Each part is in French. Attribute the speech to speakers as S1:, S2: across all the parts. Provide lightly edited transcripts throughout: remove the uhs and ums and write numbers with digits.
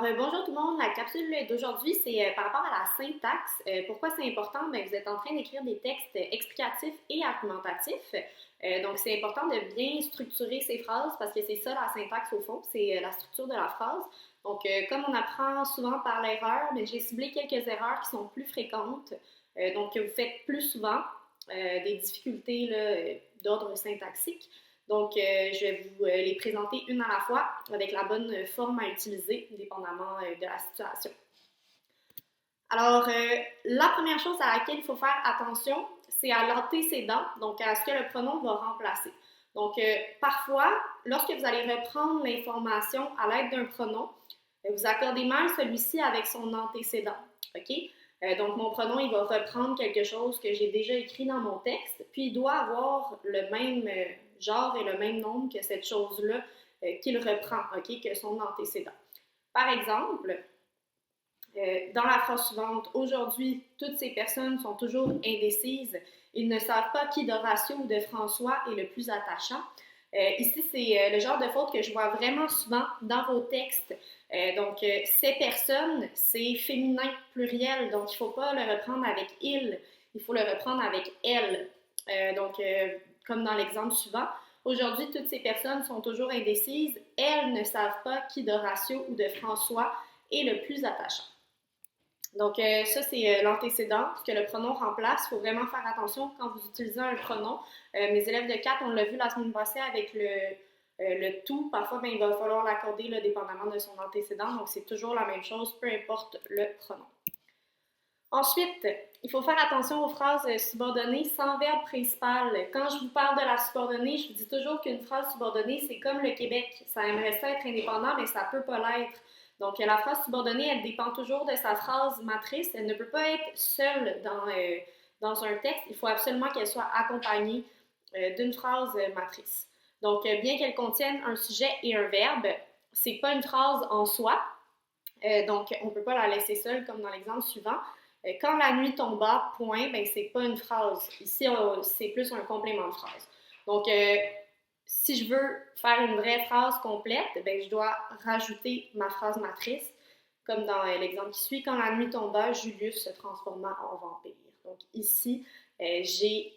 S1: Bonjour tout le monde. La capsule d'aujourd'hui, c'est par rapport à la syntaxe. Pourquoi c'est important? Bien, vous êtes en train d'écrire des textes explicatifs et argumentatifs. Donc, c'est important de bien structurer ces phrases parce que c'est ça la syntaxe au fond, c'est la structure de la phrase. Donc, comme on apprend souvent par l'erreur, mais j'ai ciblé quelques erreurs qui sont plus fréquentes, donc que vous faites plus souvent, des difficultés là, d'ordre syntaxique. Donc, je vais vous les présenter une à la fois avec la bonne forme à utiliser, dépendamment de la situation. Alors, la première chose à laquelle il faut faire attention, c'est à l'antécédent, donc à ce que le pronom va remplacer. Donc, parfois, lorsque vous allez reprendre l'information à l'aide d'un pronom, vous accordez mal celui-ci avec son antécédent. OK? Donc, mon pronom, il va reprendre quelque chose que j'ai déjà écrit dans mon texte, puis il doit avoir le même genre et le même nombre que cette chose-là qu'il reprend, OK, que son antécédent. Par exemple, dans la phrase suivante, aujourd'hui, toutes ces personnes sont toujours indécises. Ils ne savent pas qui d'Horatio ou de François est le plus attachant. Ici, c'est le genre de faute que je vois vraiment souvent dans vos textes. Donc, ces personnes, c'est féminin pluriel, donc il ne faut pas le reprendre avec il, il faut le reprendre avec elle. Comme dans l'exemple suivant, aujourd'hui, toutes ces personnes sont toujours indécises. Elles ne savent pas qui d'Horatio ou de François est le plus attachant. Donc, ça, c'est l'antécédent, ce que le pronom remplace. Il faut vraiment faire attention quand vous utilisez un pronom. Mes élèves de 4, on l'a vu la semaine passée avec le tout. Parfois, ben, il va falloir l'accorder là, dépendamment de son antécédent. Donc, c'est toujours la même chose, peu importe le pronom. Ensuite, il faut faire attention aux phrases subordonnées sans verbe principal. Quand je vous parle de la subordonnée, je vous dis toujours qu'une phrase subordonnée, c'est comme le Québec. Ça aimerait ça être indépendant, mais ça ne peut pas l'être. Donc, la phrase subordonnée, elle dépend toujours de sa phrase matrice. Elle ne peut pas être seule dans un texte. Il faut absolument qu'elle soit accompagnée d'une phrase matrice. Donc, bien qu'elle contienne un sujet et un verbe, c'est pas une phrase en soi. Donc, on ne peut pas la laisser seule, comme dans l'exemple suivant. Quand la nuit tomba, point, ben, c'est pas une phrase. Ici, c'est plus un complément de phrase. Donc, si je veux faire une vraie phrase complète, ben, je dois rajouter ma phrase matrice, comme dans l'exemple qui suit. Quand la nuit tomba, Julius se transforma en vampire. Donc, ici, j'ai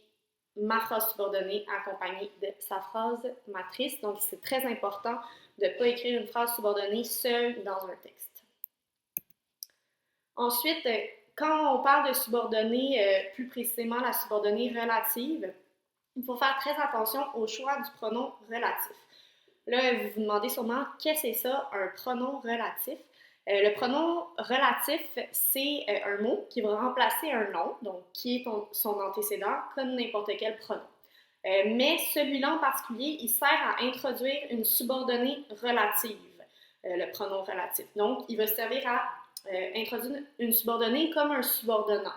S1: ma phrase subordonnée accompagnée de sa phrase matrice. Donc, c'est très important de ne pas écrire une phrase subordonnée seule dans un texte. Ensuite, quand on parle de subordonnée, plus précisément la subordonnée relative, il faut faire très attention au choix du pronom relatif. Là, vous vous demandez sûrement qu'est-ce que c'est ça, un pronom relatif? Le pronom relatif, c'est un mot qui va remplacer un nom, donc qui est son antécédent, comme n'importe quel pronom. Mais celui-là en particulier, il sert à introduire une subordonnée relative, le pronom relatif. Donc, il va servir à introduire une subordonnée comme un subordonnant,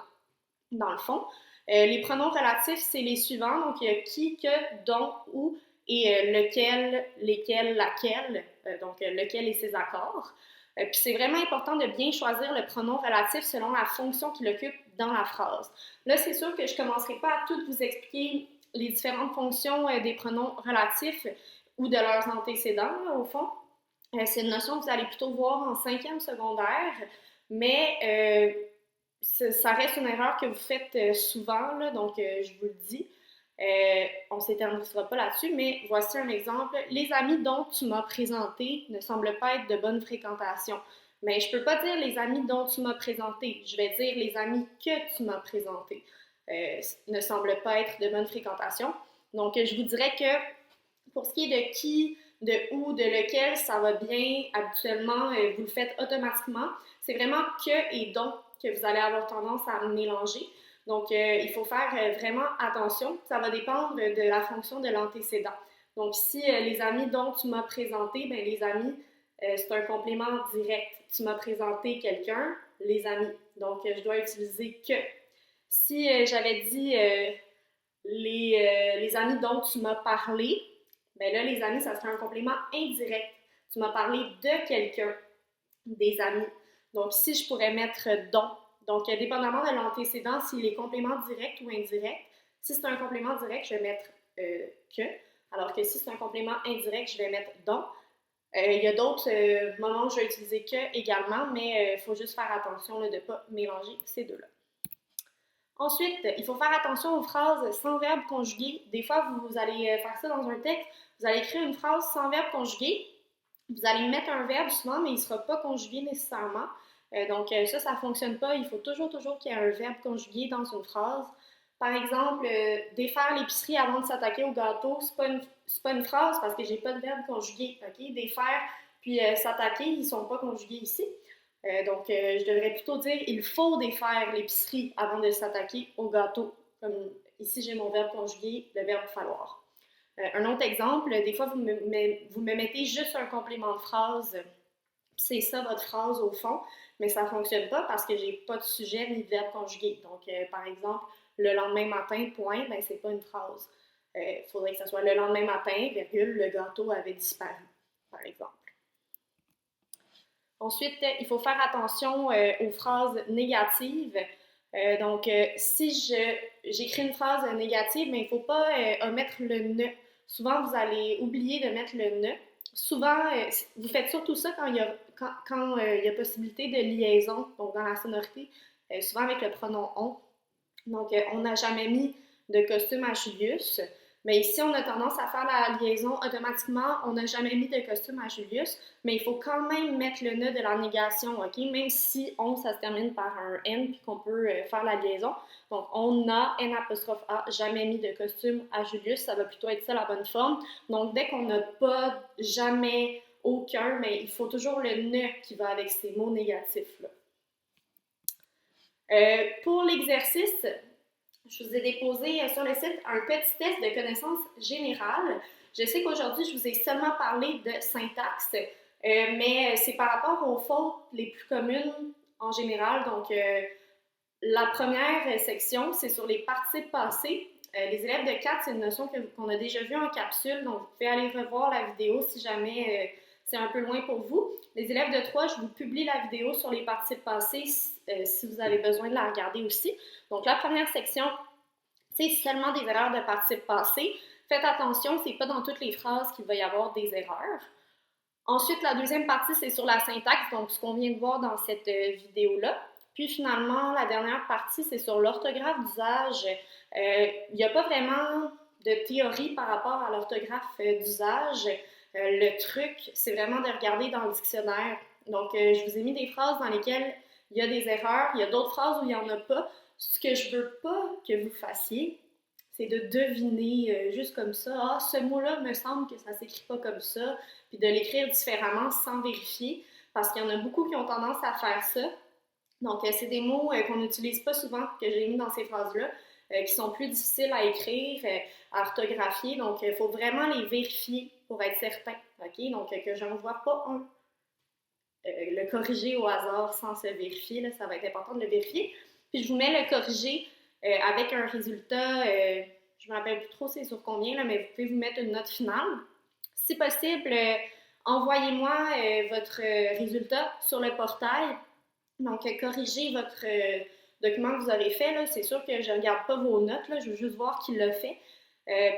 S1: dans le fond. Les pronoms relatifs, c'est les suivants. Donc, il y a qui, que, dont, où et lequel, lesquels, laquelle. Donc, lequel et ses accords. Puis, c'est vraiment important de bien choisir le pronom relatif selon la fonction qu'il occupe dans la phrase. Là, c'est sûr que je ne commencerai pas à tout vous expliquer les différentes fonctions des pronoms relatifs ou de leurs antécédents, là, au fond. C'est une notion que vous allez plutôt voir en 5e secondaire, mais ça reste une erreur que vous faites souvent, là, donc je vous le dis. On ne s'éternisera pas là-dessus, mais voici un exemple. Les amis dont tu m'as présenté ne semblent pas être de bonne fréquentation. Mais je ne peux pas dire les amis dont tu m'as présenté. Je vais dire les amis que tu m'as présentés ne semblent pas être de bonne fréquentation. Donc, je vous dirais que pour ce qui est de qui, de où, de lequel, ça va bien. Habituellement, vous le faites automatiquement. C'est vraiment que et dont que vous allez avoir tendance à mélanger. Donc, il faut faire vraiment attention. Ça va dépendre de la fonction de l'antécédent. Donc, si les amis dont tu m'as présenté, bien, les amis, c'est un complément direct. Tu m'as présenté quelqu'un, les amis. Donc, je dois utiliser que. Si j'avais dit les amis dont tu m'as parlé, bien là, les amis, ça serait un complément indirect. Tu m'as parlé de quelqu'un, des amis. Donc, ici, je pourrais mettre dont. Donc, dépendamment de l'antécédent, s'il est complément direct ou indirect, si c'est un complément direct, je vais mettre que, alors que si c'est un complément indirect, je vais mettre dont. Il y a d'autres moments où je vais utiliser que également, mais il faut juste faire attention là, de ne pas mélanger ces deux-là. Ensuite, il faut faire attention aux phrases sans verbe conjugué. Des fois, vous allez faire ça dans un texte, vous allez écrire une phrase sans verbe conjugué, vous allez mettre un verbe souvent, mais il ne sera pas conjugué nécessairement. Donc ça ne fonctionne pas. Il faut toujours qu'il y ait un verbe conjugué dans une phrase. Par exemple, défaire l'épicerie avant de s'attaquer au gâteau, c'est pas une phrase parce que j'ai pas de verbe conjugué. Ok? Défaire puis s'attaquer, ils sont pas conjugués ici. Donc, je devrais plutôt dire il faut défaire l'épicerie avant de s'attaquer au gâteau. Comme ici, j'ai mon verbe conjugué, le verbe falloir. Un autre exemple, des fois, vous me mettez juste un complément de phrase, c'est ça votre phrase au fond, mais ça ne fonctionne pas parce que j'ai pas de sujet ni de verbe conjugué. Donc, par exemple, le lendemain matin, point, ben c'est pas une phrase. Il faudrait que ça soit le lendemain matin, virgule, le gâteau avait disparu, par exemple. Ensuite, il faut faire attention aux phrases négatives. Si j'écris une phrase négative, mais il ne faut pas omettre le ne. Souvent, vous allez oublier de mettre le ne. Souvent, vous faites surtout ça quand il y a possibilité de liaison, donc dans la sonorité, souvent avec le pronom on. Donc, on n'a jamais mis de costume à Julius. Mais ici, on a tendance à faire la liaison automatiquement. On n'a jamais mis de costume à Julius, mais il faut quand même mettre le nœud de la négation, OK? Même si on, ça se termine par un N, puis qu'on peut faire la liaison. Donc, on a, N apostrophe A, jamais mis de costume à Julius. Ça va plutôt être ça la bonne forme. Donc, dès qu'on n'a pas, jamais, aucun, mais il faut toujours le nœud qui va avec ces mots négatifs-là. Pour l'exercice, je vous ai déposé sur le site un petit test de connaissances générales. Je sais qu'aujourd'hui, je vous ai seulement parlé de syntaxe, mais c'est par rapport aux fautes les plus communes en général. Donc, la première section, c'est sur les participes passés. Les élèves de 4, c'est une notion qu'on a déjà vue en capsule, donc vous pouvez aller revoir la vidéo si jamais c'est un peu loin pour vous. Les élèves de 3, je vous publie la vidéo sur les participes passés si vous avez besoin de la regarder aussi. Donc, la première section, c'est seulement des erreurs de participes passés. Faites attention, c'est pas dans toutes les phrases qu'il va y avoir des erreurs. Ensuite, la deuxième partie, c'est sur la syntaxe, donc ce qu'on vient de voir dans cette vidéo-là. Puis finalement, la dernière partie, c'est sur l'orthographe d'usage. Il n'y a pas vraiment de théorie par rapport à l'orthographe d'usage. Le truc, c'est vraiment de regarder dans le dictionnaire. Donc, je vous ai mis des phrases dans lesquelles il y a des erreurs, il y a d'autres phrases où il n'y en a pas. Ce que je veux pas que vous fassiez, c'est de deviner juste comme ça. Ah, ce mot-là me semble que ça s'écrit pas comme ça, puis de l'écrire différemment sans vérifier, parce qu'il y en a beaucoup qui ont tendance à faire ça. Donc, c'est des mots qu'on n'utilise pas souvent, que j'ai mis dans ces phrases-là, qui sont plus difficiles à écrire, à orthographier. Donc, il faut vraiment les vérifier pour être certain. OK? Donc, que je n'envoie pas le corriger au hasard sans se vérifier. Là, ça va être important de le vérifier. Puis, je vous mets le corriger avec un résultat, je ne me rappelle plus trop c'est sur combien, là, mais vous pouvez vous mettre une note finale. Si possible, envoyez-moi votre résultat sur le portail. Donc, corrigez votre document que vous avez fait. C'est sûr que je ne regarde pas vos notes, là, je veux juste voir qui l'a fait.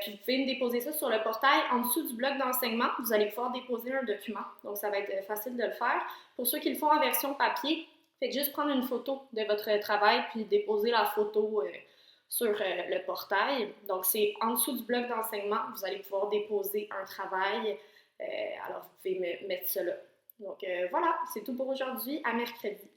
S1: Puis vous pouvez me déposer ça sur le portail. En dessous du bloc d'enseignement, vous allez pouvoir déposer un document. Donc, ça va être facile de le faire. Pour ceux qui le font en version papier, faites juste prendre une photo de votre travail puis déposer la photo sur le portail. Donc, c'est en dessous du bloc d'enseignement, vous allez pouvoir déposer un travail. Alors, vous pouvez mettre cela. Donc, voilà, c'est tout pour aujourd'hui. À mercredi.